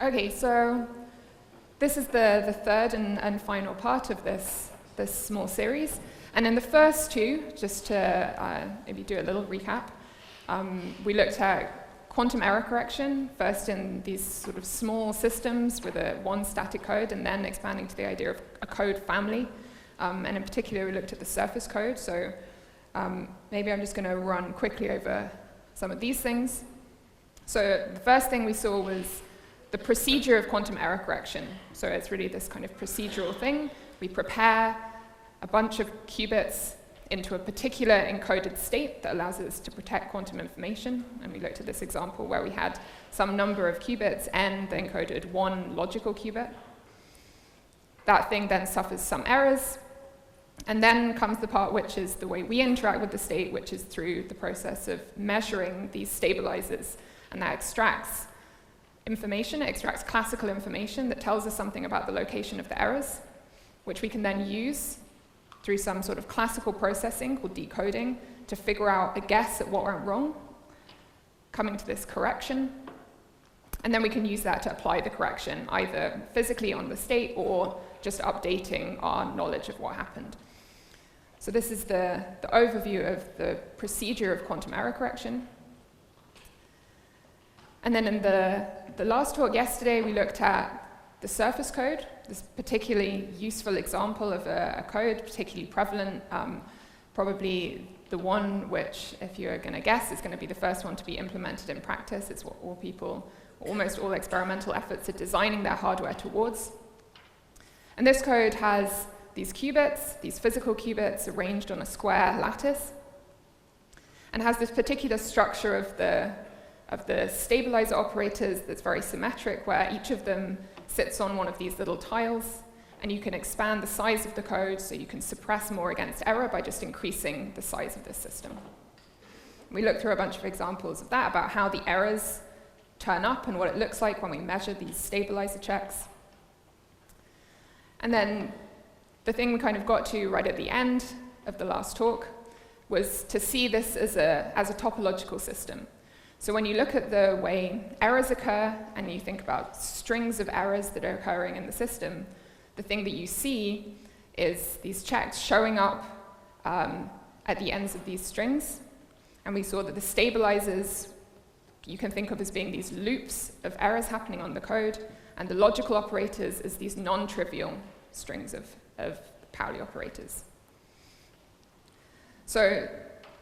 Okay, so this is the third and final part of this small series. And in the first two, just to maybe do a little recap, we looked at quantum error correction, first in these sort of small systems with one static code, and then expanding to the idea of a code family. And in particular, we looked at the surface code. So maybe I'm just going to run quickly over some of these things. So the first thing we saw was the procedure of quantum error correction. So it's really this kind of procedural thing. We prepare a bunch of qubits into a particular encoded state that allows us to protect quantum information. And we looked at this example where we had some number of qubits, n, that encoded one logical qubit. That thing then suffers some errors. And then comes the part which is the way we interact with the state, which is through the process of measuring these stabilizers. And that extracts information, it extracts classical information that tells us something about the location of the errors, which we can then use through some sort of classical processing called decoding to figure out a guess at what went wrong, coming to this correction. And then we can use that to apply the correction, either physically on the state or just updating our knowledge of what happened. So this is the overview of the procedure of quantum error correction. And then in the last talk yesterday, we looked at the surface code, this particularly useful example of a code, particularly prevalent, probably the one which, if you're going to guess, is going to be the first one to be implemented in practice. It's what all people, almost all experimental efforts are designing their hardware towards. And this code has these qubits, these physical qubits arranged on a square lattice, and has this particular structure of the stabilizer operators that's very symmetric, where each of them sits on one of these little tiles, and you can expand the size of the code so you can suppress more against error by just increasing the size of this system. We looked through a bunch of examples of that, about how the errors turn up and what it looks like when we measure these stabilizer checks. And then the thing we kind of got to right at the end of the last talk was to see this as a topological system. So when you look at the way errors occur, and you think about strings of errors that are occurring in the system, the thing that you see is these checks showing up at the ends of these strings. And we saw that the stabilizers you can think of as being these loops of errors happening on the code, and the logical operators as these non-trivial strings of Pauli operators. So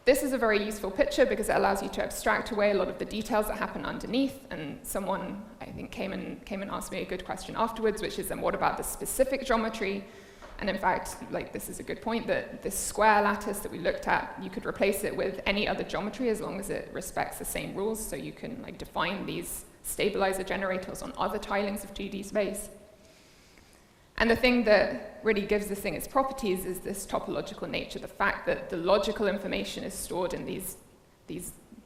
this is a very useful picture because it allows you to abstract away a lot of the details that happen underneath. And someone, I think, came and asked me a good question afterwards, which is, then what about the specific geometry? And in fact, this is a good point, that this square lattice that we looked at, you could replace it with any other geometry as long as it respects the same rules. So you can define these stabilizer generators on other tilings of 2D space. And the thing that really gives this thing its properties is this topological nature, the fact that the logical information is stored in these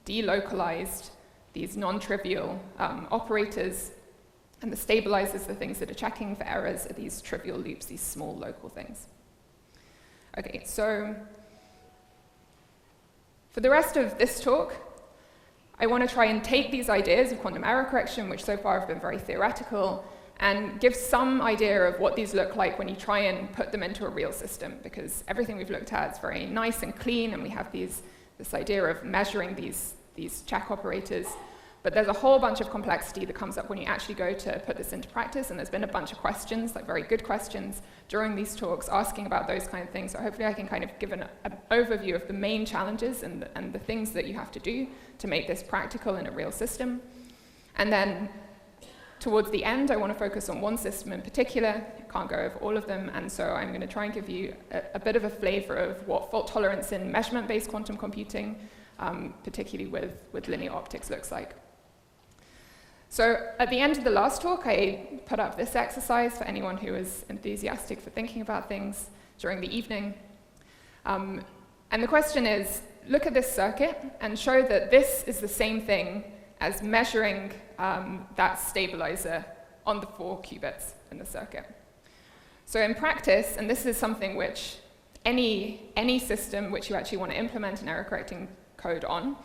delocalized, these non-trivial operators, and the stabilizers, the things that are checking for errors, are these trivial loops, these small local things. Okay, so for the rest of this talk, I want to try and take these ideas of quantum error correction, which so far have been very theoretical, and give some idea of what these look like when you try and put them into a real system, because everything we've looked at is very nice and clean, and we have this idea of measuring these check operators. But there's a whole bunch of complexity that comes up when you actually go to put this into practice, and there's been a bunch of questions, very good questions, during these talks asking about those kind of things. So hopefully I can kind of give an overview of the main challenges and the things that you have to do to make this practical in a real system. And then towards the end, I want to focus on one system in particular. I can't go over all of them, and so I'm going to try and give you a bit of a flavor of what fault tolerance in measurement-based quantum computing, particularly with linear optics, looks like. So at the end of the last talk, I put up this exercise for anyone who is enthusiastic for thinking about things during the evening. And the question is, look at this circuit and show that this is the same thing as measuring that stabilizer on the 4 qubits in the circuit. So in practice, and this is something which any system which you actually want to implement an error correcting code on,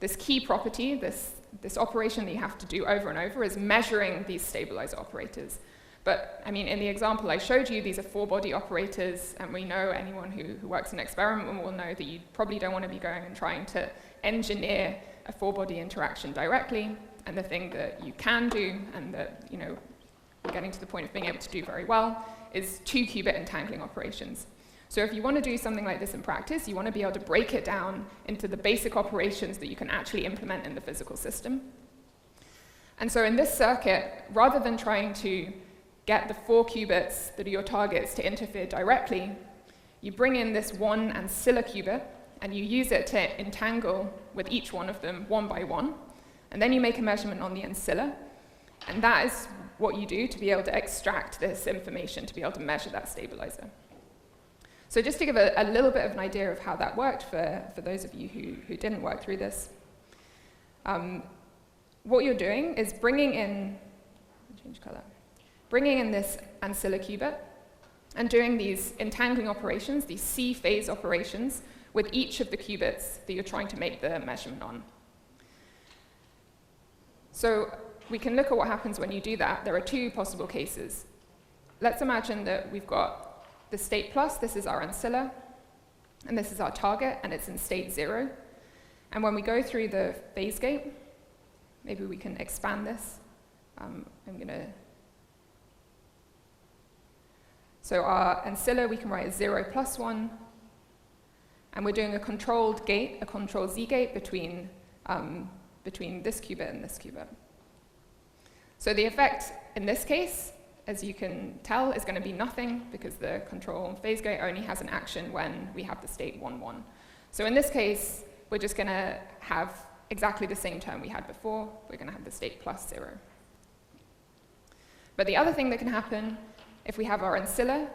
this key property, this this operation that you have to do over and over is measuring these stabilizer operators. But I mean, in the example I showed you, these are 4-body operators, and we know anyone who works in an experiment will know that you probably don't want to be going and trying to engineer a 4-body interaction directly. And the thing that you can do, and that we're getting to the point of being able to do very well, is 2-qubit entangling operations. So if you want to do something like this in practice, you want to be able to break it down into the basic operations that you can actually implement in the physical system. And so in this circuit, rather than trying to get the 4 qubits that are your targets to interfere directly, you bring in this one ancilla qubit, and you use it to entangle with each one of them one by one. And then you make a measurement on the ancilla, and that is what you do to be able to extract this information, to be able to measure that stabilizer. So just to give a little bit of an idea of how that worked for those of you who didn't work through this, what you're doing is bringing in this ancilla qubit and doing these entangling operations, these C-phase operations, with each of the qubits that you're trying to make the measurement on. So we can look at what happens when you do that. There are 2 possible cases. Let's imagine that we've got the state plus, this is our ancilla, and this is our target, and it's in state 0. And when we go through the phase gate, maybe we can expand this. So our ancilla we can write as 0 plus 1, and we're doing a controlled gate, a control Z gate between this qubit and this qubit. So the effect in this case, as you can tell, is going to be nothing, because the control phase gate only has an action when we have the state 1, 1. So in this case, we're just going to have exactly the same term we had before. We're going to have the state plus 0. But the other thing that can happen, if we have our ancilla,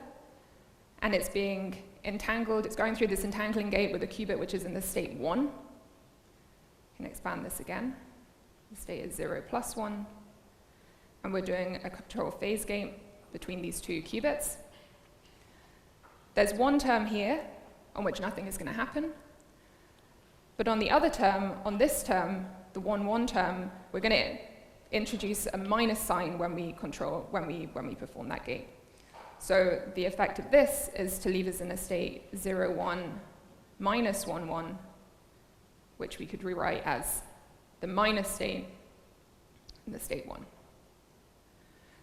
and it's being entangled, it's going through this entangling gate with a qubit which is in the state 1. You can expand this again. The state is 0 plus 1. And we're doing a control phase gate between these 2 qubits. There's one term here on which nothing is going to happen. But on the other term, on this term, the 1, 1 term, we're going to introduce a minus sign when we perform that gate. So the effect of this is to leave us in a state 0, 1, minus 1, 1, which we could rewrite as the minus state in the state 1.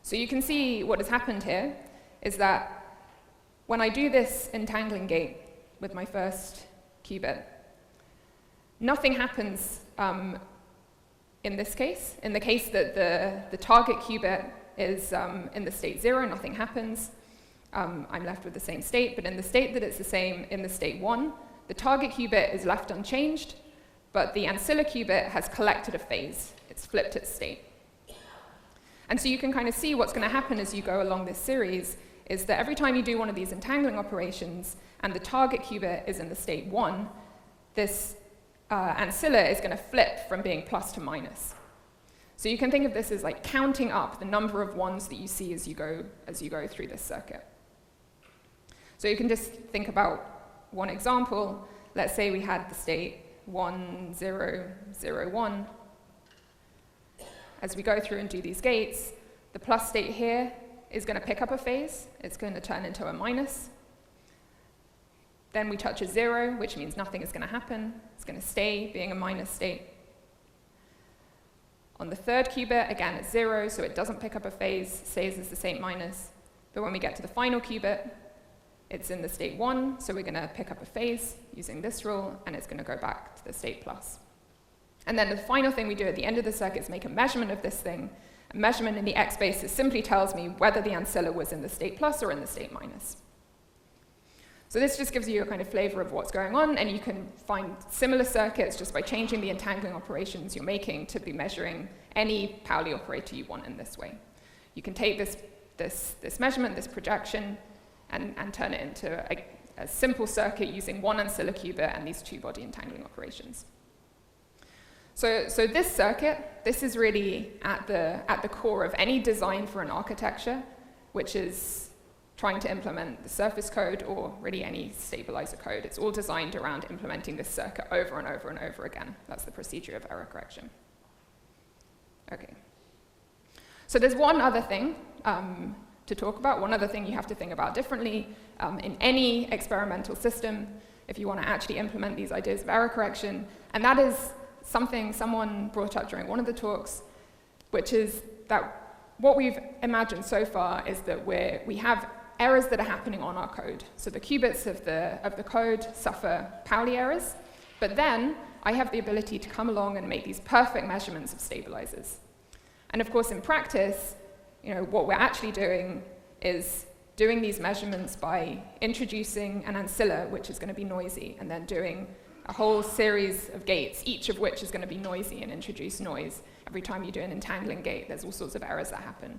So you can see what has happened here is that when I do this entangling gate with my first qubit, nothing happens in this case. In the case that the target qubit is in the state 0, nothing happens. I'm left with the same state, but in the state that it's the same in the state 1, the target qubit is left unchanged, but the ancilla qubit has collected a phase. It's flipped its state. And so you can kind of see what's going to happen as you go along this series is that every time you do one of these entangling operations and the target qubit is in the state 1, this ancilla is going to flip from being plus to minus. So you can think of this as like counting up the number of 1s that you see as you go through this circuit. So you can just think about one example. Let's say we had the state 1, 0, 0, 1. As we go through and do these gates, the plus state here is going to pick up a phase. It's going to turn into a minus. Then we touch a 0, which means nothing is going to happen. It's going to stay being a minus state. On the third qubit, again, it's 0, so it doesn't pick up a phase, stays as the same minus. But when we get to the final qubit, it's in the state 1, so we're going to pick up a phase using this rule, and it's going to go back to the state plus. And then the final thing we do at the end of the circuit is make a measurement of this thing. A measurement in the x basis simply tells me whether the ancilla was in the state plus or in the state minus. So this just gives you a kind of flavor of what's going on, and you can find similar circuits just by changing the entangling operations you're making to be measuring any Pauli operator you want in this way. You can take this measurement, this projection, and turn it into a simple circuit using one ancilla qubit and these 2-body entangling operations. So this circuit, this is really at the core of any design for an architecture, which is trying to implement the surface code or really any stabilizer code. It's all designed around implementing this circuit over and over and over again. That's the procedure of error correction. Okay. So there's one other thing to talk about, one other thing you have to think about differently in any experimental system if you want to actually implement these ideas of error correction, and that is something someone brought up during one of the talks, which is that what we've imagined so far is that we have errors that are happening on our code. So the qubits of the code suffer Pauli errors, but then I have the ability to come along and make these perfect measurements of stabilizers. And of course, in practice, what we're actually doing is doing these measurements by introducing an ancilla, which is going to be noisy, and then doing a whole series of gates, each of which is going to be noisy and introduce noise. Every time you do an entangling gate, there's all sorts of errors that happen.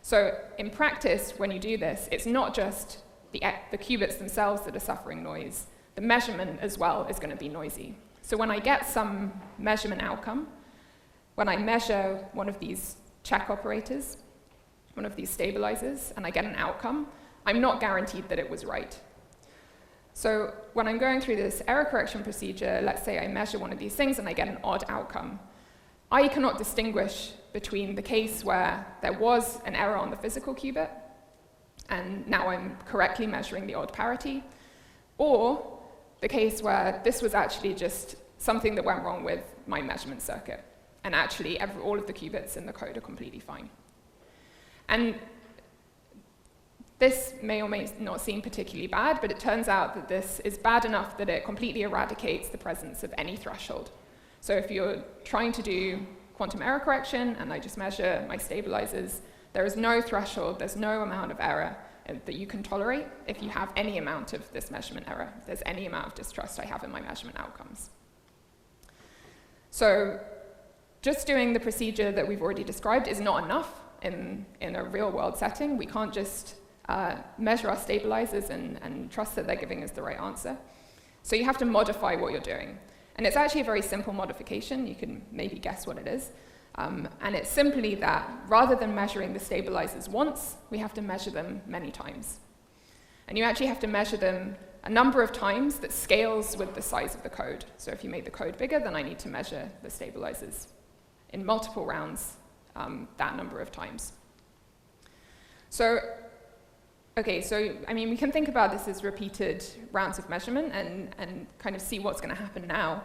So in practice, when you do this, it's not just the qubits themselves that are suffering noise. The measurement as well is going to be noisy. So when I get some measurement outcome, when I measure one of these check operators, one of these stabilizers, and I get an outcome, I'm not guaranteed that it was right. So when I'm going through this error correction procedure, let's say I measure one of these things and I get an odd outcome, I cannot distinguish between the case where there was an error on the physical qubit, and now I'm correctly measuring the odd parity, or the case where this was actually just something that went wrong with my measurement circuit, and actually all of the qubits in the code are completely fine. And this may or may not seem particularly bad, but it turns out that this is bad enough that it completely eradicates the presence of any threshold. So if you're trying to do quantum error correction, and I just measure my stabilizers, there is no threshold, there's no amount of error that you can tolerate if you have any amount of this measurement error. If there's any amount of distrust I have in my measurement outcomes. So just doing the procedure that we've already described is not enough in a real-world setting. We can't just measure our stabilizers and trust that they're giving us the right answer. So you have to modify what you're doing. And it's actually a very simple modification. You can maybe guess what it is. And it's simply that rather than measuring the stabilizers once, we have to measure them many times. And you actually have to measure them a number of times that scales with the size of the code. So if you make the code bigger, then I need to measure the stabilizers in multiple rounds that number of times. So, okay, so I mean, we can think about this as repeated rounds of measurement and kind of see what's going to happen now.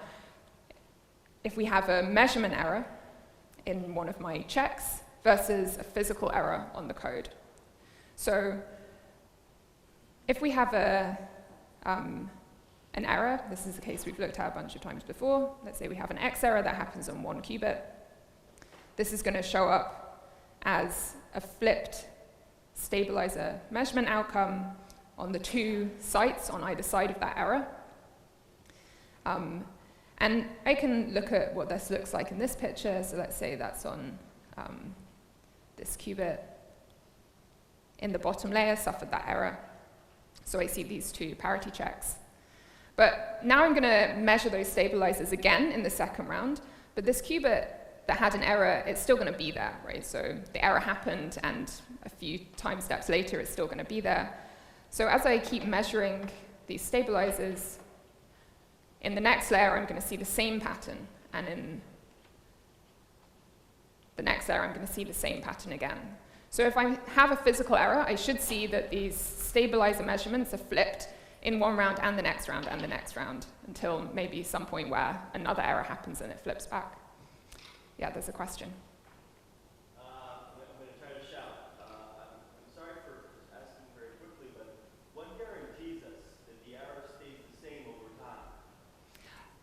If we have a measurement error in one of my checks versus a physical error on the code. So if we have an error, this is a case we've looked at a bunch of times before. Let's say we have an X error that happens on one qubit. This is going to show up as a flipped stabilizer measurement outcome on the two sites on either side of that error. And I can look at what this looks like in this picture. So let's say that's on this qubit in the bottom layer suffered that error. So I see these two parity checks. But now I'm going to measure those stabilizers again in the second round. But this qubit that had an error, it's still going to be there, right? So the error happened, and a few time steps later, it's still going to be there. So as I keep measuring these stabilizers, in the next layer, I'm going to see the same pattern. And in the next layer, I'm going to see the same pattern again. So if I have a physical error, I should see that these stabilizer measurements are flipped in one round and the next round and the next round until maybe some point where another error happens and it flips back. Yeah, there's a question. I'm going to try to shout. I'm sorry for asking very quickly, but what guarantees us that the error stays the same over time?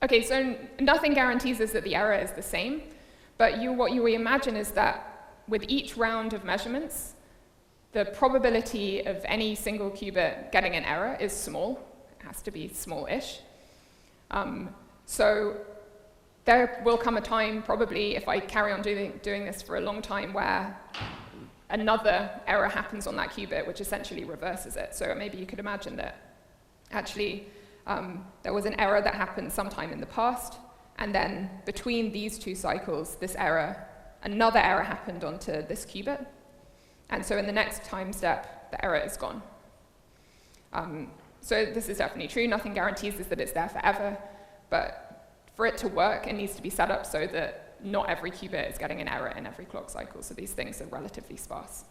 Okay, so nothing guarantees us that the error is the same, but what you imagine is that with each round of measurements, the probability of any single qubit getting an error is small. It has to be small-ish. So there will come a time, probably, if I carry on doing this for a long time, where another error happens on that qubit, which essentially reverses it. So maybe you could imagine that actually there was an error that happened sometime in the past, and then between these two cycles, another error happened onto this qubit. And so in the next time step, the error is gone. So this is definitely true. Nothing guarantees us that it's there forever, but for it to work, it needs to be set up so that not every qubit is getting an error in every clock cycle, so these things are relatively sparse.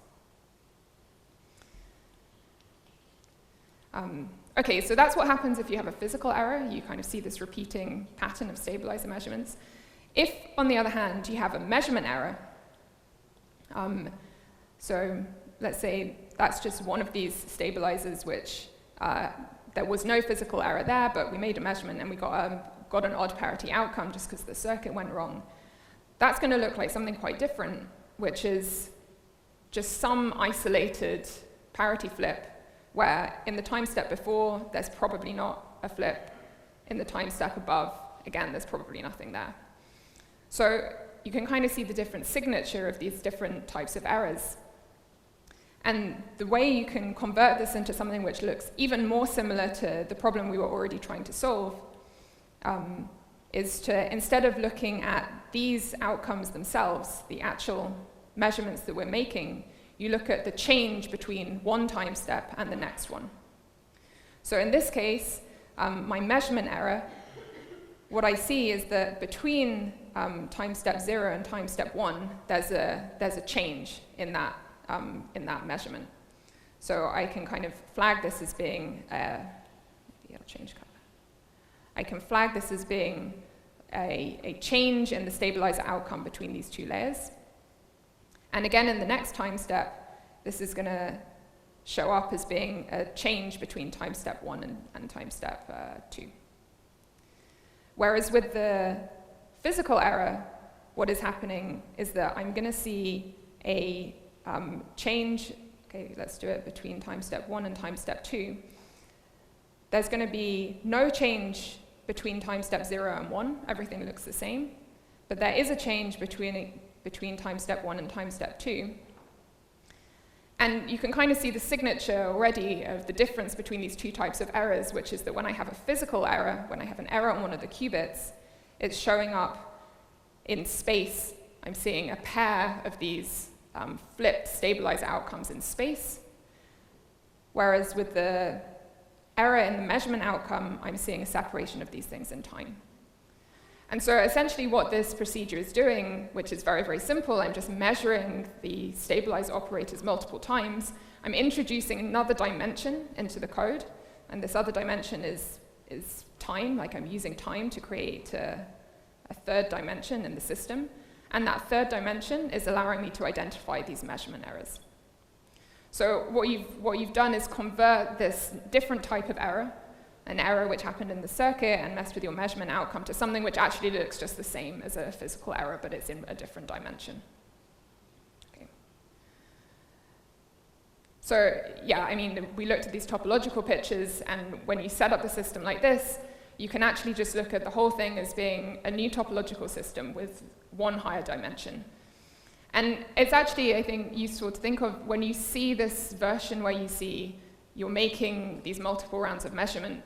Okay, so that's what happens if you have a physical error. You kind of see this repeating pattern of stabilizer measurements. If, on the other hand, you have a measurement error, so let's say that's just one of these stabilizers which there was no physical error there, but we made a measurement and we got an odd parity outcome just because the circuit went wrong. That's going to look like something quite different, which is just some isolated parity flip where in the time step before, there's probably not a flip. In the time step above, again, there's probably nothing there. So you can kind of see the different signature of these different types of errors. And the way you can convert this into something which looks even more similar to the problem we were already trying to solve is to, instead of looking at these outcomes themselves, the actual measurements that we're making, you look at the change between one time step and the next one. So in this case, my measurement error, what I see is that between time step 0 and time step 1, there's a change in that measurement. So I can kind of flag this as being, maybe I'll change color. I can flag this as being a change in the stabilizer outcome between these two layers. And again, in the next time step, this is going to show up as being a change between time step 1 and time step 2. Whereas with the physical error, what is happening is that I'm going to see a change, okay, let's do it between time step 1 and time step 2. There's going to be no change between time step 0 and 1. Everything looks the same. But there is a change between time step 1 and time step 2. And you can kind of see the signature already of the difference between these two types of errors, which is that when I have a physical error, when I have an error on one of the qubits, it's showing up in space. I'm seeing a pair of these flipped stabilizer outcomes in space. Whereas with the error in the measurement outcome, I'm seeing a separation of these things in time. And so essentially what this procedure is doing, which is very, very simple, I'm just measuring the stabilizer operators multiple times. I'm introducing another dimension into the code, and this other dimension is time, like I'm using time to create a third dimension in the system. And that third dimension is allowing me to identify these measurement errors. So what you've done is convert this different type of error, an error which happened in the circuit and messed with your measurement outcome, to something which actually looks just the same as a physical error, but it's in a different dimension. Okay. So yeah, I mean, we looked at these topological pictures, and when you set up the system like this, you can actually just look at the whole thing as being a new topological system with one higher dimension. And it's actually, I think, useful to think of when you see this version where you see you're making these multiple rounds of measurement,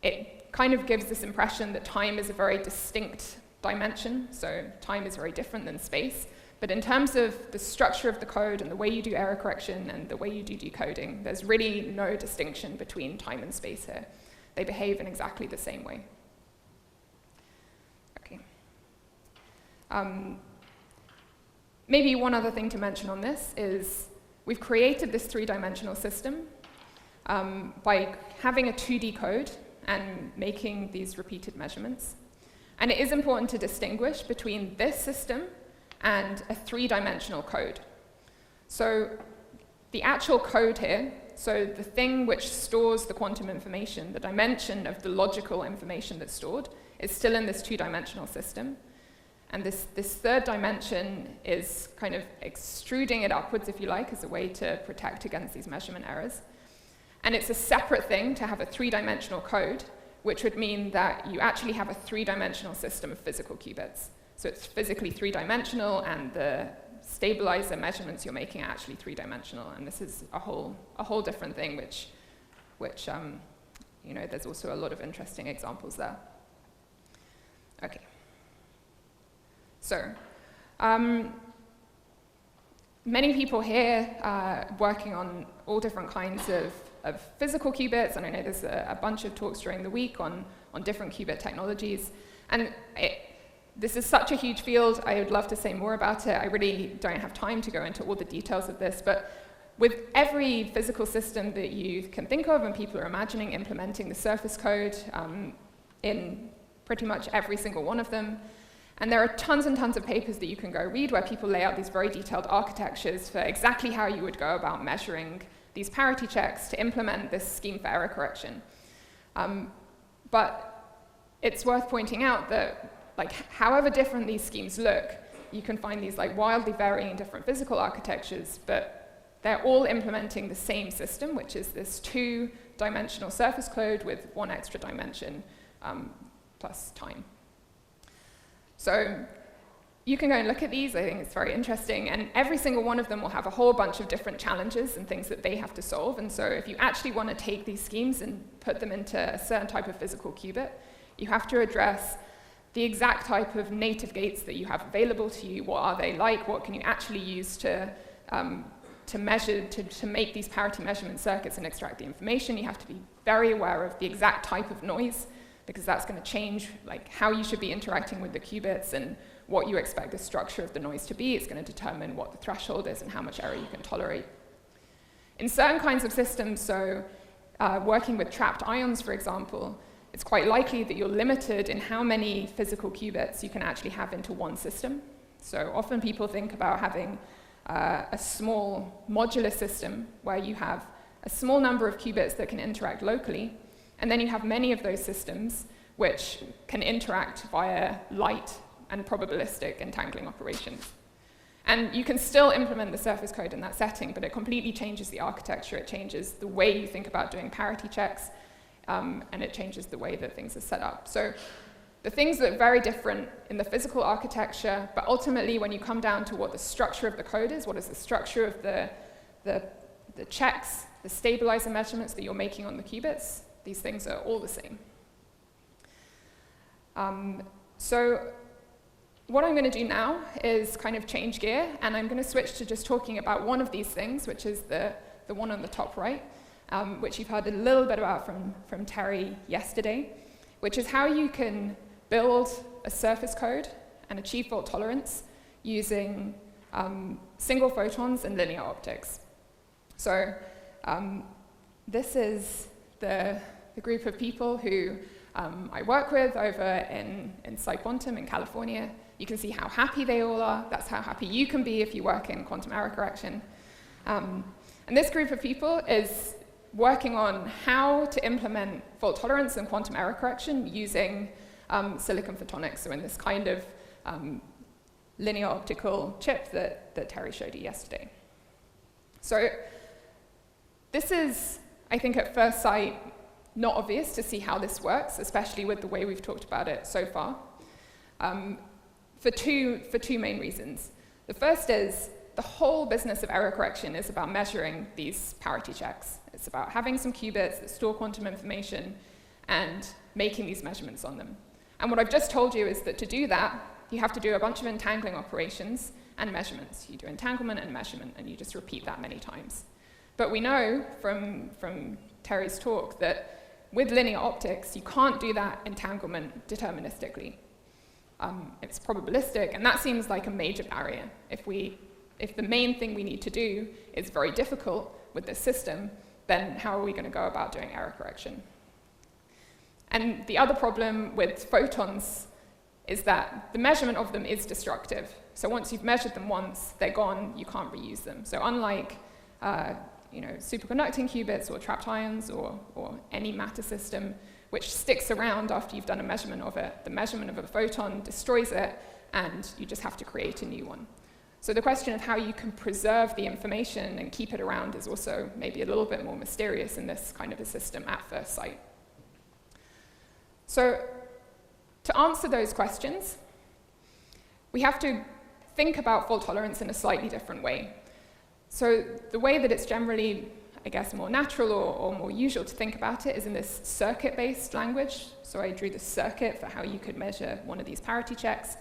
it kind of gives this impression that time is a very distinct dimension, so time is very different than space. But in terms of the structure of the code and the way you do error correction and the way you do decoding, there's really no distinction between time and space here. They behave in exactly the same way. Okay. Maybe one other thing to mention on this is we've created this three-dimensional system by having a 2D code and making these repeated measurements. And it is important to distinguish between this system and a three-dimensional code. So the actual code here, so the thing which stores the quantum information, the dimension of the logical information that's stored, is still in this two-dimensional system. And this third dimension is kind of extruding it upwards, if you like, as a way to protect against these measurement errors. And it's a separate thing to have a three-dimensional code, which would mean that you actually have a three-dimensional system of physical qubits. So it's physically three-dimensional, and the stabilizer measurements you're making are actually three-dimensional. And this is a whole different thing, which you know, there's also a lot of interesting examples there. Okay. So, many people here are working on all different kinds of physical qubits, and I know there's a bunch of talks during the week on different qubit technologies. And This is such a huge field. I would love to say more about it. I really don't have time to go into all the details of this, but with every physical system that you can think of and people are imagining implementing the surface code in pretty much every single one of them. And there are tons and tons of papers that you can go read where people lay out these very detailed architectures for exactly how you would go about measuring these parity checks to implement this scheme for error correction. But it's worth pointing out that, like, however different these schemes look, you can find these like wildly varying different physical architectures, but they're all implementing the same system, which is this 2-dimensional surface code with 1 extra dimension plus time. So you can go and look at these. I think it's very interesting. And every single one of them will have a whole bunch of different challenges and things that they have to solve. And so if you actually want to take these schemes and put them into a certain type of physical qubit, you have to address the exact type of native gates that you have available to you. What are they like? What can you actually use to measure, to make these parity measurement circuits and extract the information? You have to be very aware of the exact type of noise, because that's going to change like how you should be interacting with the qubits and what you expect the structure of the noise to be. It's going to determine what the threshold is and how much error you can tolerate. In certain kinds of systems, so working with trapped ions, for example, it's quite likely that you're limited in how many physical qubits you can actually have into one system. So often people think about having a small modular system where you have a small number of qubits that can interact locally, and then you have many of those systems which can interact via light and probabilistic entangling operations. And you can still implement the surface code in that setting, but it completely changes the architecture. It changes the way you think about doing parity checks, and it changes the way that things are set up. So the things that are very different in the physical architecture, but ultimately when you come down to what the structure of the code is, what is the structure of the checks, the stabilizer measurements that you're making on the qubits, these things are all the same. So what I'm going to do now is kind of change gear, and I'm going to switch to just talking about one of these things, which is the one on the top right, which you've heard a little bit about from Terry yesterday, which is how you can build a surface code and achieve fault tolerance using single photons and linear optics. So this is the group of people who I work with over in PsyQuantum in California. You can see how happy they all are. That's how happy you can be if you work in quantum error correction. And this group of people is working on how to implement fault tolerance and quantum error correction using silicon photonics, so in this kind of linear optical chip that Terry showed you yesterday. So this is, I think at first sight, not obvious to see how this works, especially with the way we've talked about it so far, for two main reasons. The first is the whole business of error correction is about measuring these parity checks. It's about having some qubits that store quantum information and making these measurements on them. And what I've just told you is that to do that, you have to do a bunch of entangling operations and measurements. You do entanglement and measurement, and you just repeat that many times. But we know from Terry's talk that with linear optics, you can't do that entanglement deterministically. It's probabilistic, and that seems like a major barrier. If the main thing we need to do is very difficult with this system, then how are we going to go about doing error correction? And the other problem with photons is that the measurement of them is destructive. So once you've measured them once, they're gone, you can't reuse them. So unlike superconducting qubits or trapped ions or any matter system which sticks around after you've done a measurement of it, the measurement of a photon destroys it, and you just have to create a new one. So the question of how you can preserve the information and keep it around is also maybe a little bit more mysterious in this kind of a system at first sight. So to answer those questions, we have to think about fault tolerance in a slightly different way. So the way that it's generally, I guess, more natural or more usual to think about it is in this circuit-based language. So I drew the circuit for how you could measure one of these parity checks.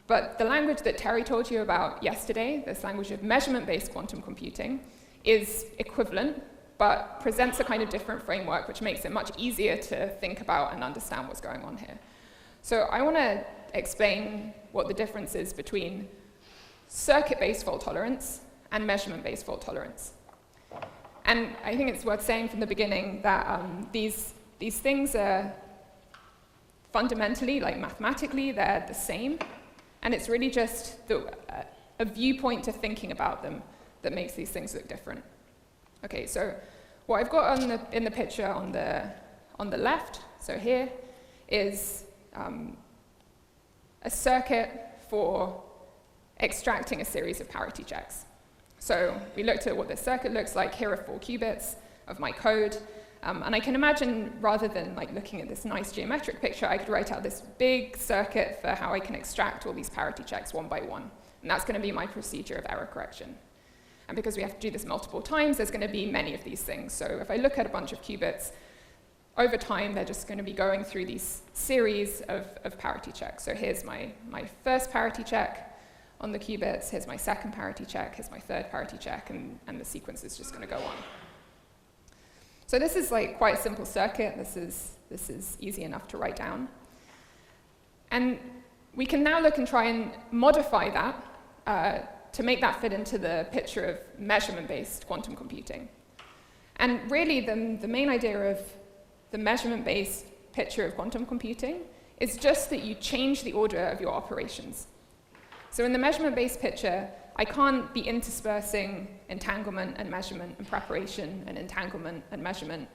But the language that Terry told you about yesterday, this language of measurement-based quantum computing, is equivalent, but presents a kind of different framework, which makes it much easier to think about and understand what's going on here. So I want to explain what the difference is between circuit-based fault tolerance and measurement-based fault tolerance. And I think it's worth saying from the beginning that these things are fundamentally, like mathematically, they're the same. And it's really just a viewpoint to thinking about them that makes these things look different. Okay, so what I've got in the picture on the left, so here, is a circuit for extracting a series of parity checks. So we looked at what this circuit looks like. Here are 4 qubits of my code. And I can imagine, rather than like looking at this nice geometric picture, I could write out this big circuit for how I can extract all these parity checks one by one. And that's going to be my procedure of error correction. And because we have to do this multiple times, there's going to be many of these things. So if I look at a bunch of qubits, over time, they're just going to be going through these series of parity checks. So here's my first parity check on the qubits, here's my second parity check, here's my third parity check, and the sequence is just going to go on. So this is like quite a simple circuit. This is easy enough to write down. And we can now look and try and modify that to make that fit into the picture of measurement-based quantum computing. And really, the main idea of the measurement-based picture of quantum computing is just that you change the order of your operations. So in the measurement-based picture, I can't be interspersing entanglement and measurement and preparation and entanglement and measurement.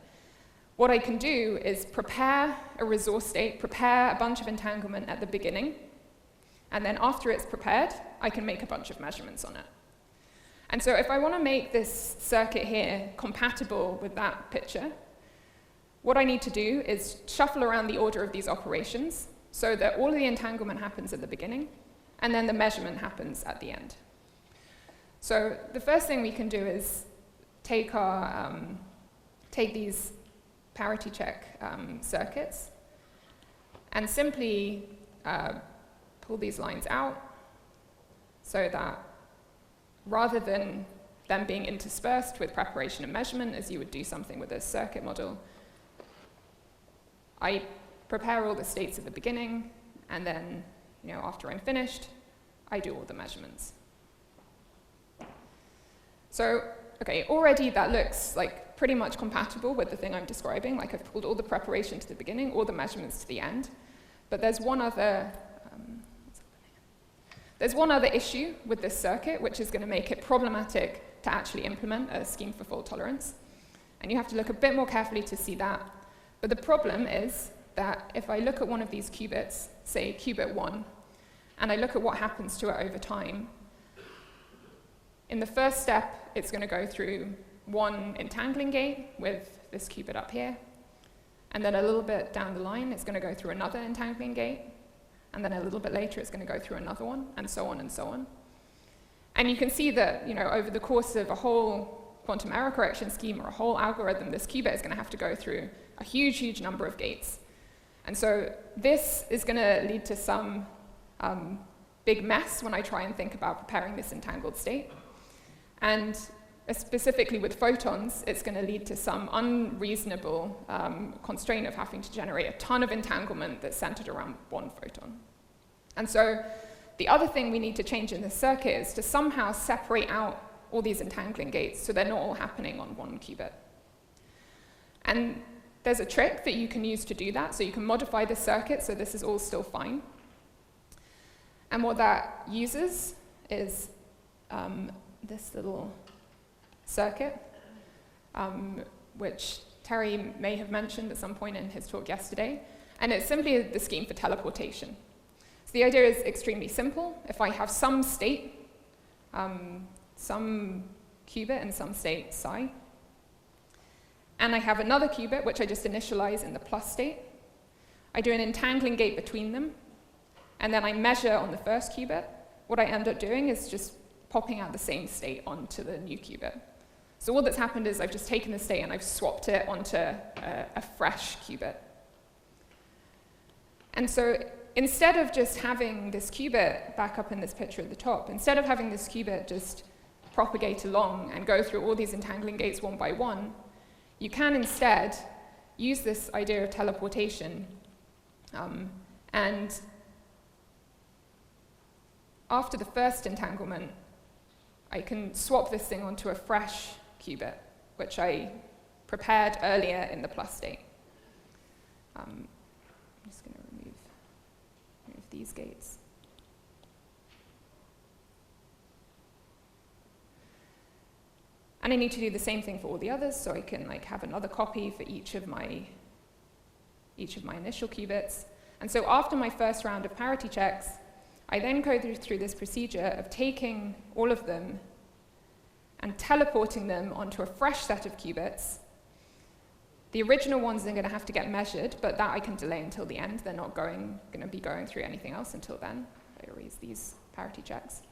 What I can do is prepare a resource state, prepare a bunch of entanglement at the beginning, and then after it's prepared, I can make a bunch of measurements on it. And so if I want to make this circuit here compatible with that picture, what I need to do is shuffle around the order of these operations so that all of the entanglement happens at the beginning, and then the measurement happens at the end. So the first thing we can do is take these parity check circuits and simply pull these lines out so that rather than them being interspersed with preparation and measurement, as you would do something with a circuit model, I prepare all the states at the beginning, and then, after I'm finished, I do all the measurements. So, okay, already that looks like pretty much compatible with the thing I'm describing. Like I've pulled all the preparation to the beginning, all the measurements to the end. But there's one other issue with this circuit, which is going to make it problematic to actually implement a scheme for fault tolerance. And you have to look a bit more carefully to see that. But the problem is that if I look at one of these qubits, say qubit 1, and I look at what happens to it over time, in the first step, it's going to go through one entangling gate with this qubit up here. And then a little bit down the line, it's going to go through another entangling gate. And then a little bit later, it's going to go through another one, and so on and so on. And you can see that, over the course of a whole quantum error correction scheme or a whole algorithm, this qubit is going to have to go through a huge, huge number of gates. And so this is going to lead to some big mess when I try and think about preparing this entangled state. And specifically with photons, it's going to lead to some unreasonable constraint of having to generate a ton of entanglement that's centered around one photon. And so the other thing we need to change in this circuit is to somehow separate out all these entangling gates so they're not all happening on one qubit. And there's a trick that you can use to do that. So you can modify the circuit so this is all still fine. And what that uses is this little circuit, which Terry may have mentioned at some point in his talk yesterday. And it's simply the scheme for teleportation. So the idea is extremely simple. If I have some state, some qubit and some state psi, and I have another qubit, which I just initialize in the plus state, I do an entangling gate between them, and then I measure on the first qubit. What I end up doing is just popping out the same state onto the new qubit. So all that's happened is I've just taken the state and I've swapped it onto a fresh qubit. And so instead of just having this qubit back up in this picture at the top, instead of having this qubit just propagate along and go through all these entangling gates one by one, you can instead use this idea of teleportation and after the first entanglement, I can swap this thing onto a fresh qubit, which I prepared earlier in the plus state. I'm just going to remove these gates. And I need to do the same thing for all the others, so I can have another copy for each of my initial qubits. And so after my first round of parity checks, I then go through this procedure of taking all of them and teleporting them onto a fresh set of qubits. The original ones are going to have to get measured, but that I can delay until the end. They're not going to be going through anything else until then. I erase these parity checks.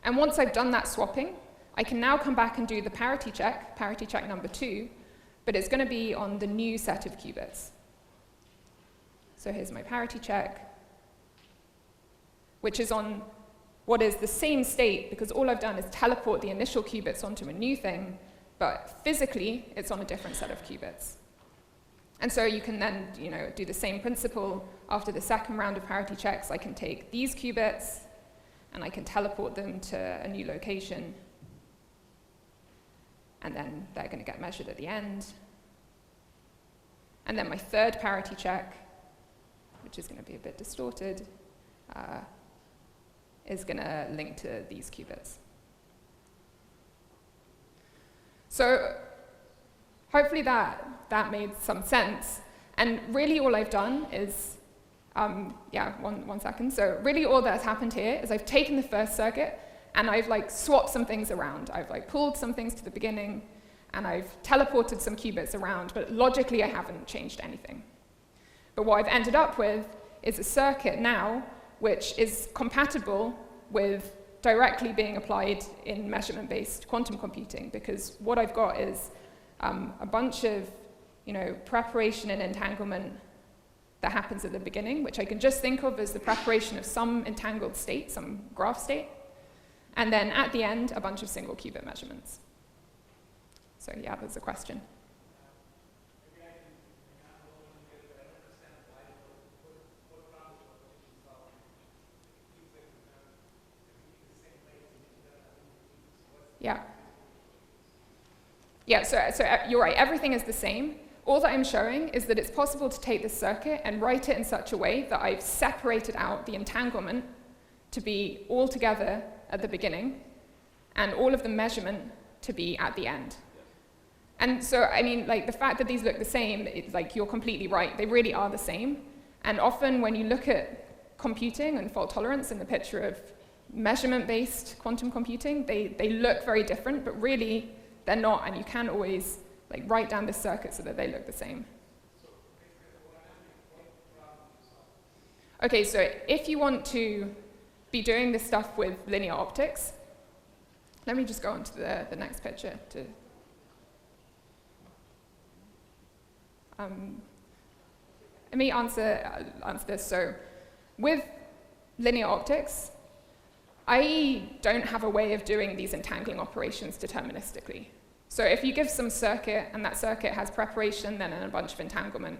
And once I've done that swapping, I can now come back and do the parity check number 2, but it's going to be on the new set of qubits. So here's my parity check, which is on what is the same state, because all I've done is teleport the initial qubits onto a new thing, but physically, it's on a different set of qubits. And so you can then do the same principle. After the second round of parity checks, I can take these qubits, and I can teleport them to a new location. And then they're going to get measured at the end. And then my third parity check, which is going to be a bit distorted, is going to link to these qubits. So hopefully that made some sense. And really all I've done is, one second. So really all that's happened here is I've taken the first circuit and I've swapped some things around. I've pulled some things to the beginning and I've teleported some qubits around, but logically I haven't changed anything. But what I've ended up with is a circuit now which is compatible with directly being applied in measurement-based quantum computing, because what I've got is a bunch of preparation and entanglement that happens at the beginning, which I can just think of as the preparation of some entangled state, some graph state, and then at the end, a bunch of single qubit measurements. So yeah, there's a question. Yeah, so you're right, everything is the same. All that I'm showing is that it's possible to take this circuit and write it in such a way that I've separated out the entanglement to be all together at the beginning and all of the measurement to be at the end. And so, the fact that these look the same, it's you're completely right. They really are the same. And often when you look at computing and fault tolerance in the picture of measurement-based quantum computing, they look very different, but really they're not, and you can always write down this circuit so that they look the same. Okay, so if you want to be doing this stuff with linear optics, let me just go on to the next picture. Let me answer this. So with linear optics, I don't have a way of doing these entangling operations deterministically. So if you give some circuit, and that circuit has preparation, then a bunch of entanglement,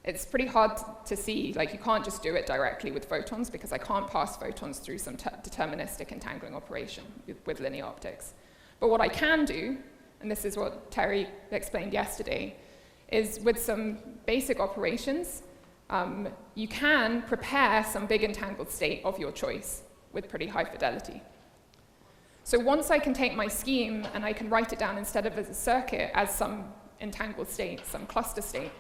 it's pretty hard to see, you can't just do it directly with photons, because I can't pass photons through some deterministic entangling operation with linear optics. But what I can do, and this is what Terry explained yesterday, is with some basic operations, you can prepare some big entangled state of your choice with pretty high fidelity. So once I can take my scheme and I can write it down instead of as a circuit as some entangled state, some cluster state,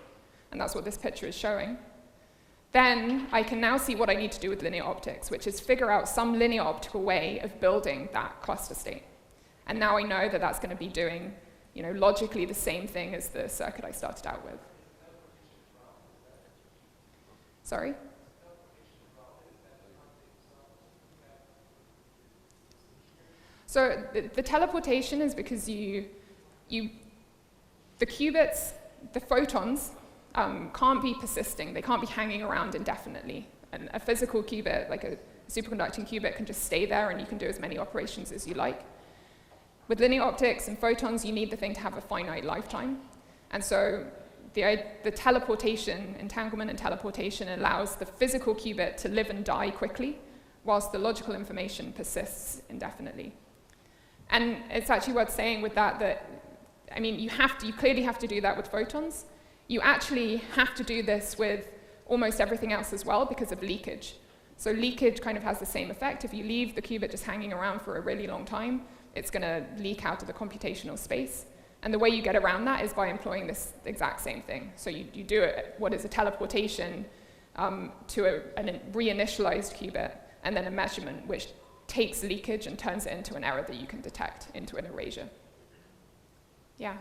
and that's what this picture is showing, then I can now see what I need to do with linear optics, which is figure out some linear optical way of building that cluster state. And now I know that that's going to be doing, logically the same thing as the circuit I started out with. Sorry? So the teleportation is because the qubits, the photons, can't be persisting. They can't be hanging around indefinitely. And a physical qubit, like a superconducting qubit, can just stay there and you can do as many operations as you like. With linear optics and photons, you need the thing to have a finite lifetime. And so the teleportation, entanglement and teleportation allows the physical qubit to live and die quickly, whilst the logical information persists indefinitely. And it's actually worth saying with that, I mean, you clearly have to do that with photons. You actually have to do this with almost everything else as well because of leakage. So leakage kind of has the same effect. If you leave the qubit just hanging around for a really long time, it's going to leak out of the computational space. And the way you get around that is by employing this exact same thing. So you do what is a teleportation to a reinitialized qubit, and then a measurement which takes leakage and turns it into an error that you can detect into an erasure. Yeah?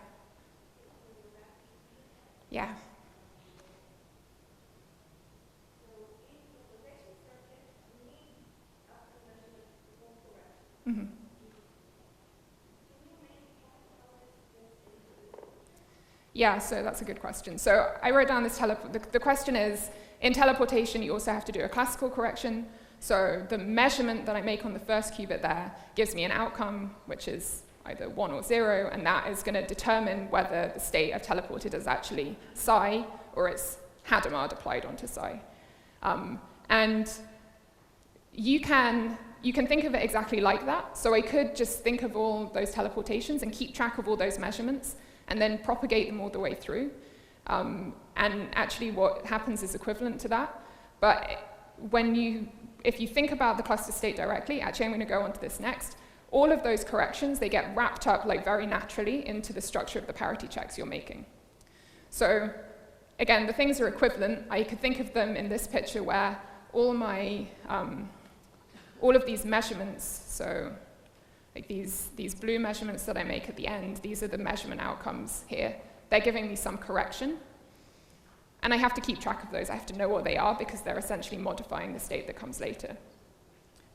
Yeah. Mm-hmm. Yeah, so that's a good question. So I wrote down this, the question is, in teleportation you also have to do a classical correction. So the measurement that I make on the first qubit there gives me an outcome, which is either 1 or 0, and that is going to determine whether the state I've teleported is actually psi, or it's Hadamard applied onto psi. And you can think of it exactly like that. So I could just think of all those teleportations and keep track of all those measurements, and then propagate them all the way through. And actually what happens is equivalent to that. But if you think about the cluster state directly, actually I'm going to go on to this next, all of those corrections, they get wrapped up like very naturally into the structure of the parity checks you're making. So again, the things are equivalent. I could think of them in this picture where all of these measurements, so like these blue measurements that I make at the end, these are the measurement outcomes here. They're giving me some correction. And I have to keep track of those. I have to know what they are because they're essentially modifying the state that comes later.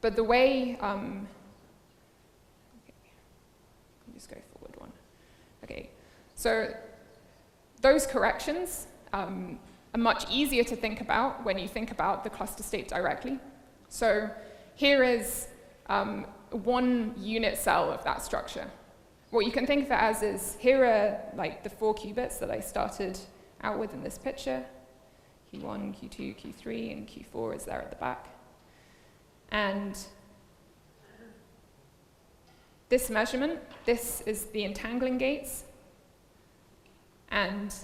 But the way, okay, let me just go forward one. Okay, so those corrections are much easier to think about when you think about the cluster state directly. So here is one unit cell of that structure. What you can think of it as is, here are like the 4 qubits that I started out with in this picture. Q1, Q2, Q3, and Q4 is there at the back. And this measurement, this is the entangling gates. And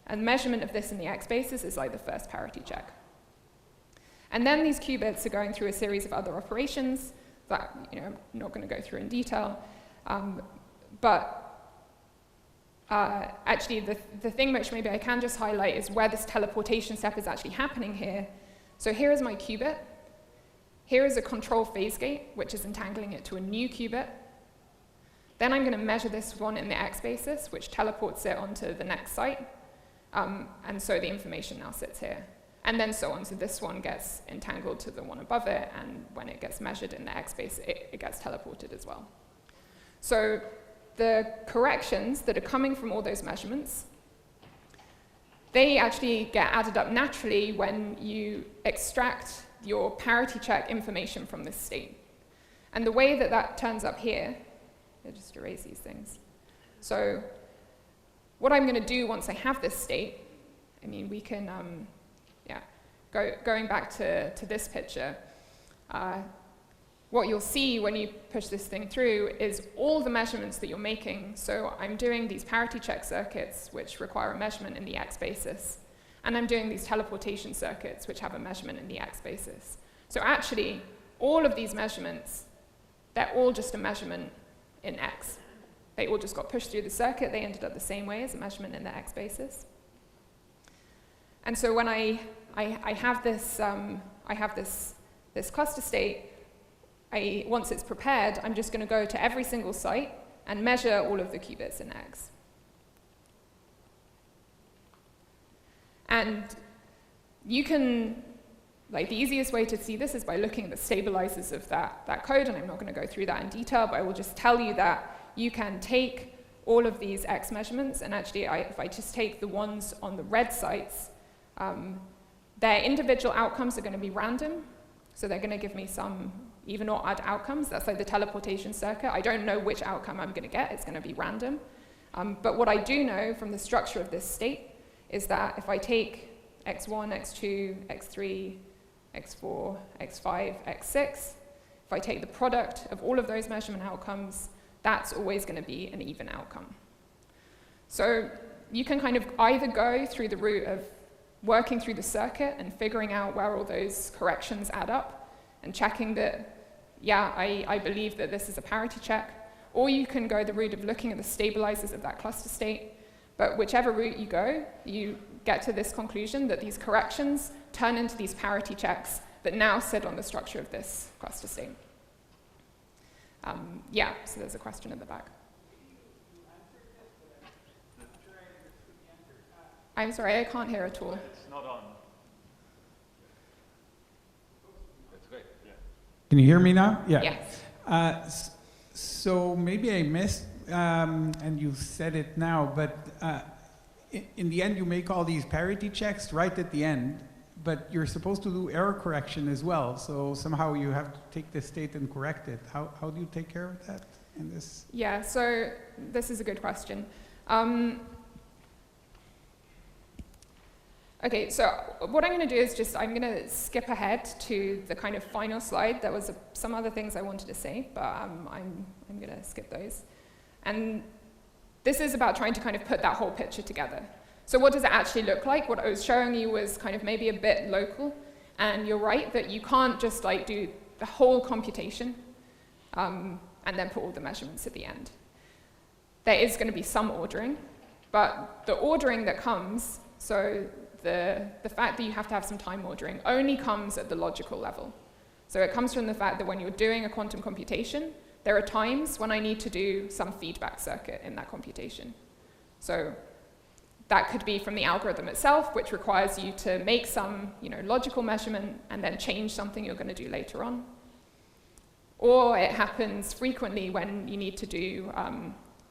a measurement of this in the X basis is like the first parity check. And then these qubits are going through a series of other operations that I'm not going to go through in detail. Actually, the thing which maybe I can just highlight is where this teleportation step is actually happening here. So here is my qubit. Here is a control phase gate, which is entangling it to a new qubit. Then I'm going to measure this one in the X basis, which teleports it onto the next site. And so the information now sits here. And then so on. So this one gets entangled to the one above it, and when it gets measured in the X base, it gets teleported as well. So the corrections that are coming from all those measurements, they actually get added up naturally when you extract your parity check information from this state. And the way that that turns up here, I'll just erase these things. So what I'm going to do once I have this state, I mean, we can, going back to this picture, what you'll see when you push this thing through is all the measurements that you're making. So I'm doing these parity check circuits, which require a measurement in the X basis. And I'm doing these teleportation circuits, which have a measurement in the X basis. So actually, all of these measurements, they're all just a measurement in X. They all just got pushed through the circuit. They ended up the same way as a measurement in the X basis. And so when I have this cluster state, once it's prepared, I'm just going to go to every single site and measure all of the qubits in X. And you can, the easiest way to see this is by looking at the stabilizers of that code, and I'm not going to go through that in detail, but I will just tell you that you can take all of these X measurements, and actually, if I just take the ones on the red sites, their individual outcomes are going to be random, so they're going to give me some even or odd outcomes. That's like the teleportation circuit. I don't know which outcome I'm going to get. It's going to be random. But what I do know from the structure of this state is that if I take x1, x2, x3, x4, x5, x6. If I take the product of all of those measurement outcomes, that's always going to be an even outcome. So you can kind of either go through the route of working through the circuit and figuring out where all those corrections add up and checking that, yeah, I believe that this is a parity check, or you can go the route of looking at the stabilizers of that cluster state. But whichever route you go, you get to this conclusion that these corrections turn into these parity checks that now sit on the structure of this cluster state. Yeah, so there's a question at the back. I'm sorry, I can't hear at all. It's not on. That's great, yeah. Can you hear me now? Yeah. Yes. So maybe I missed, and you said it now, but in the end you make all these parity checks right at the end, but you're supposed to do error correction as well. So somehow you have to take the state and correct it. How do you take care of that in this? Yeah, so this is a good question. Okay, so what I'm going to do is I'm going to skip ahead to the kind of final slide. There was some other things I wanted to say, but I'm going to skip those. And this is about trying to kind of put that whole picture together. So what does it actually look like? What I was showing you was kind of maybe a bit local, and you're right that you can't just like do the whole computation and then put all the measurements at the end. There is going to be some ordering, but the ordering that comes, so the fact that you have to have some time ordering only comes at the logical level. So it comes from the fact that when you're doing a quantum computation, there are times when I need to do some feedback circuit in that computation. So that could be from the algorithm itself, which requires you to make some logical measurement and then change something you're going to do later on. Or it happens frequently when you need to do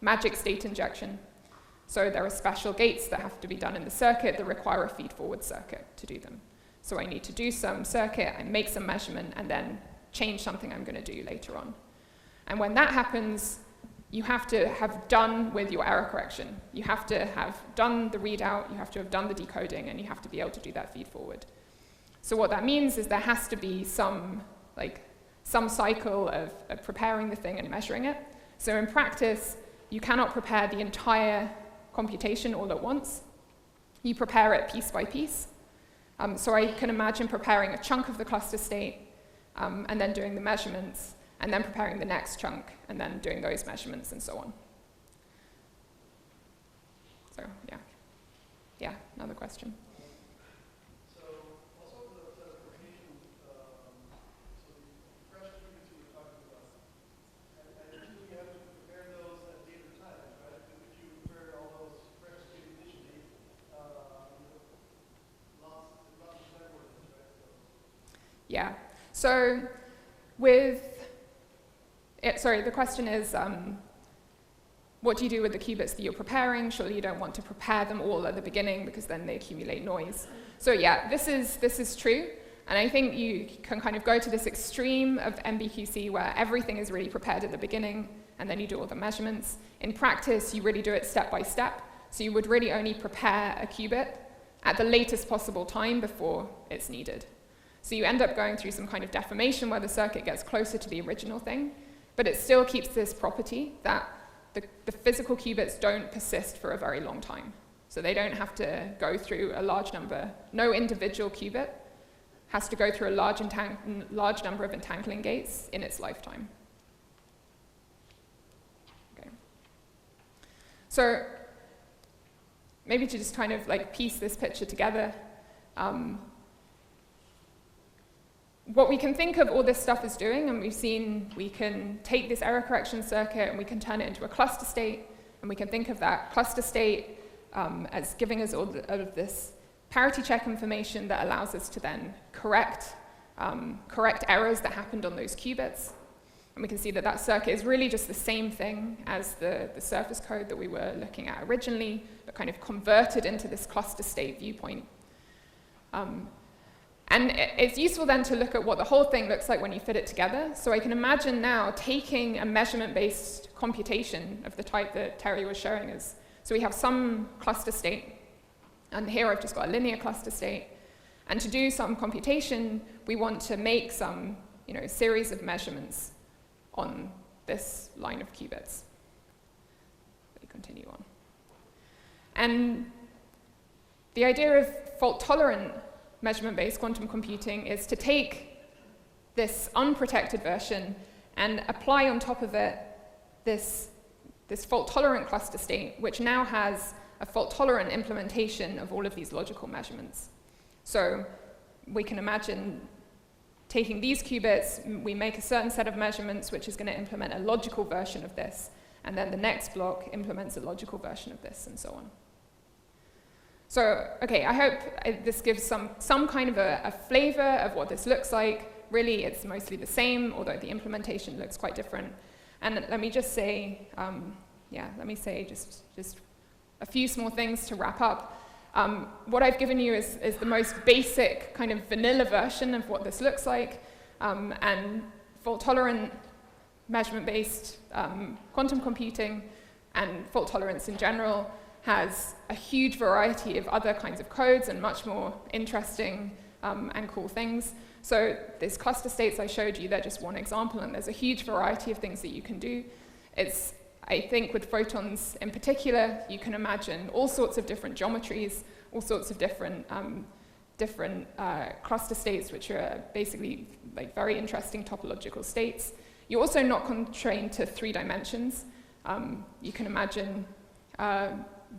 magic state injection. So there are special gates that have to be done in the circuit that require a feed-forward circuit to do them. So I need to do some circuit, I make some measurement, and then change something I'm going to do later on. And when that happens, you have to have done with your error correction. You have to have done the readout, you have to have done the decoding, and you have to be able to do that feed-forward. So what that means is there has to be some cycle of preparing the thing and measuring it. So in practice, you cannot prepare the entire computation all at once. You prepare it piece by piece. So I can imagine preparing a chunk of the cluster state and then doing the measurements, and then preparing the next chunk and then doing those measurements and so on. So yeah. Yeah, another question. So also the clarification, so the fresh qubits you were talking about, and usually you have to prepare those at later times, right? Because if you prepare all those fresh qubits initially, lots of networks, right? Yeah. So with the question is, what do you do with the qubits that you're preparing? Surely you don't want to prepare them all at the beginning because then they accumulate noise. So yeah, this is true. And I think you can kind of go to this extreme of MBQC where everything is really prepared at the beginning and then you do all the measurements. In practice, you really do it step by step. So you would really only prepare a qubit at the latest possible time before it's needed. So you end up going through some kind of deformation where the circuit gets closer to the original thing, but it still keeps this property that the physical qubits don't persist for a very long time. So they don't have to go through a large number. No individual qubit has to go through a large number of entangling gates in its lifetime. Okay. So maybe to just kind of like piece this picture together, what we can think of all this stuff as doing, and we've seen we can take this error correction circuit and we can turn it into a cluster state, and we can think of that cluster state as giving us all of this parity check information that allows us to then correct errors that happened on those qubits. And we can see that that circuit is really just the same thing as the surface code that we were looking at originally, but kind of converted into this cluster state viewpoint. And it's useful then to look at what the whole thing looks like when you fit it together. So I can imagine now taking a measurement-based computation of the type that Terry was showing us. So we have some cluster state, and here I've just got a linear cluster state. And to do some computation, we want to make some series of measurements on this line of qubits. Let me continue on. And the idea of fault-tolerant measurement-based quantum computing is to take this unprotected version and apply on top of it this fault-tolerant cluster state, which now has a fault-tolerant implementation of all of these logical measurements. So we can imagine taking these qubits, we make a certain set of measurements which is going to implement a logical version of this, and then the next block implements a logical version of this, and so on. So, okay, I hope this gives some kind of a flavor of what this looks like. Really, it's mostly the same, although the implementation looks quite different. And let me just say, just a few small things to wrap up. What I've given you is the most basic kind of vanilla version of what this looks like, and fault-tolerant measurement-based quantum computing and fault tolerance in general has a huge variety of other kinds of codes and much more interesting and cool things. So these cluster states I showed you, they're just one example, and there's a huge variety of things that you can do. I think with photons in particular, you can imagine all sorts of different geometries, all sorts of different cluster states, which are basically like very interesting topological states. You're also not constrained to 3 dimensions. You can imagine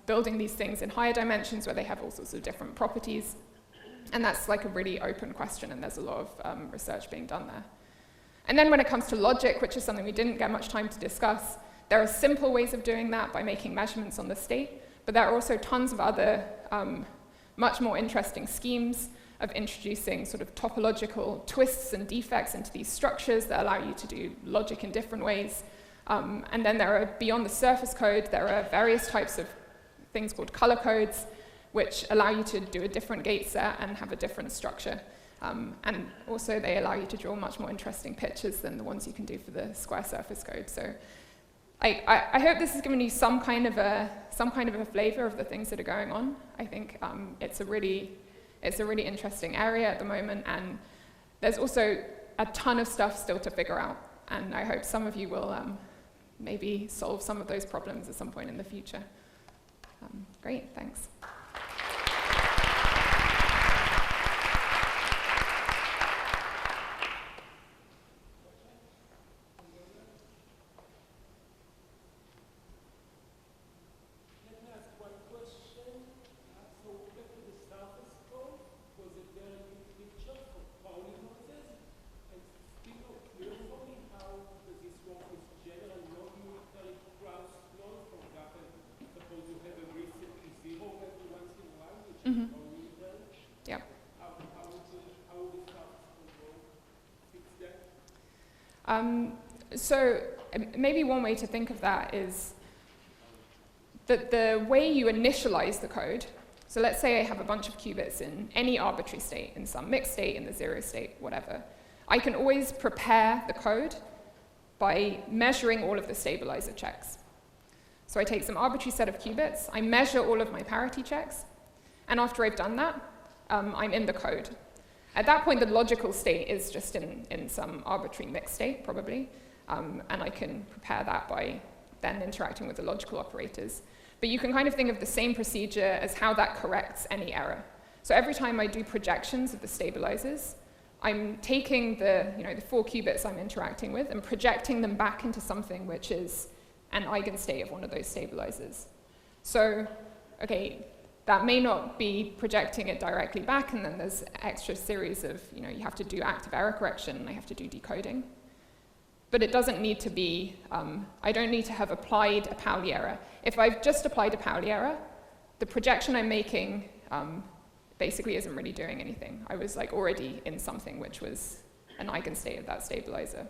building these things in higher dimensions where they have all sorts of different properties. And that's like a really open question, and there's a lot of research being done there. And then when it comes to logic, which is something we didn't get much time to discuss, there are simple ways of doing that by making measurements on the state, but there are also tons of other much more interesting schemes of introducing sort of topological twists and defects into these structures that allow you to do logic in different ways. And then there are, beyond the surface code, there are various types of things called color codes, which allow you to do a different gate set and have a different structure. And also they allow you to draw much more interesting pictures than the ones you can do for the square surface code. So I hope this has given you some kind of a flavor of the things that are going on. I think it's a really interesting area at the moment, and there's also a ton of stuff still to figure out. And I hope some of you will maybe solve some of those problems at some point in the future. Great, thanks. Mm-hmm. Yeah. So maybe one way to think of that is that the way you initialize the code, so let's say I have a bunch of qubits in any arbitrary state, in some mixed state, in the 0 state, whatever. I can always prepare the code by measuring all of the stabilizer checks. So I take some arbitrary set of qubits, I measure all of my parity checks, and after I've done that, I'm in the code. At that point, the logical state is just in some arbitrary mixed state, probably, and I can prepare that by then interacting with the logical operators. But you can kind of think of the same procedure as how that corrects any error. So every time I do projections of the stabilizers, I'm taking the 4 qubits I'm interacting with and projecting them back into something which is an eigenstate of one of those stabilizers. So, okay, that may not be projecting it directly back, and then there's extra series of, you have to do active error correction, and I have to do decoding. But it doesn't need to be, I don't need to have applied a Pauli error. If I've just applied a Pauli error, the projection I'm making basically isn't really doing anything. I was already in something which was an eigenstate of that stabilizer.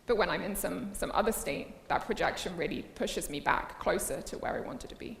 But when I'm in some other state, that projection really pushes me back closer to where I wanted to be.